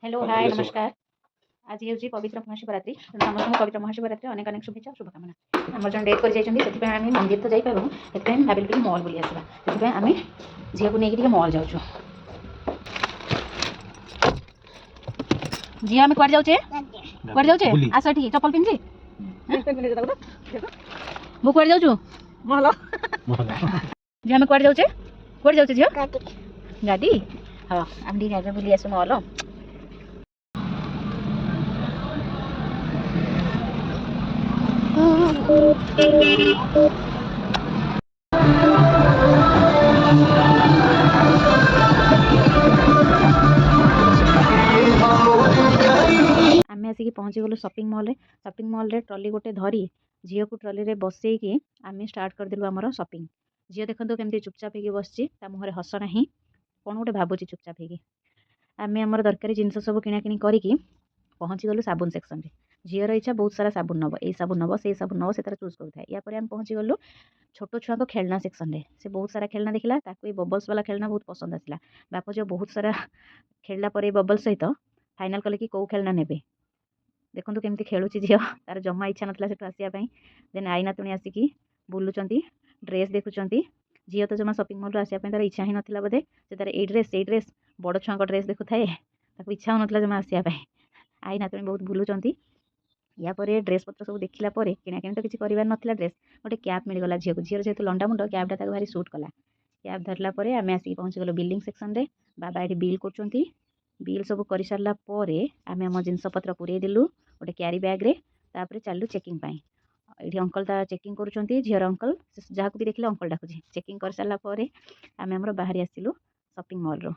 Hello hi नमस्कार। आज हूँ पवित्र महाशिवरात्रि समस्त पवित्र महाशिवरात्रि अनेक अनेक शुभेच्छा शुभकामना। आम जन डेट कर आम मंदिर तो जापारू से भाविल मल बुली आसवा से आम झील को लेकिन मल जाऊँ। झी आम कड़ जाऊे कड़ जाऊे आस ठीक चप्पल पिंधि मु कड़ जाऊँ झी आम कड़ जाऊे झी गाड़ी हाँ आम गाड़ी बुली आसु मल। आम आसिक पहुँची गलु शॉपिंग मॉल रे ट्रॉली गोटे धरी झील को ट्रॉली रे बसैकी आम स्टार्ट करदेलु आमर शॉपिंग। झील देखो केमती चुपचाप होगी बसची मुहर हस ना कौन गोटे भावुची चुपचाप होगी। आम आमर दरकारी जिनस सब किणाकिणी करके पहुँची गलु साबुन सेक्शन रे। झीर इच्छा बहुत सारा साबुन नब ये साबुन नब से साबुन नब से तार चूज करें। यापर आम पहुँची गलु छोट छुआ को खेलना सेक्शन रे। से बहुत सारा खेलना देखला ताको बबल्स वाला खेलना बहुत पसंद आसला। बाप जो बहुत सारा खेलला पर बबल्स सहित फाइनाल कले कि कौ खेलना नेबे। देखो केमती खेलुची झील तार जमा इच्छा नाला से आसवाई। Then I नातुणी आसिकी बुलूँ dress देखुं। झील तो जमा शॉपिंग मॉल आसपा तार इच्छा ही नाला बोधे से तार ए ड्रेस बड़ छुआ ड्रेस देखु थाए इच्छा हो जमा आसपा। आई नातुणी बहुत बुलूँ। यापर ड्रेस पत्र सब देखला किणाकिणी तो किसी करार नाला ड्रेस गोटे कैप मिलगला झील को। झील जेहतु लंडा मुंड कैपटा भारी सुट कला। कैप धरला आम आसिक पहुँची गलु बिलिंग सेक्शन रे। बाबा ये बिल कर बिल सब कर सारा आम आम जिनपतर पूरे देलु गोटे क्यारी बैग रे। तापर चलू चेकिंग ये अंकल चेकिंग करुँच झीर अंकल जहाँ को भी देखले अंकल डाकुची चेकिंग कर सारा आम बाहरी आसिलु शॉपिंग मॉल रो।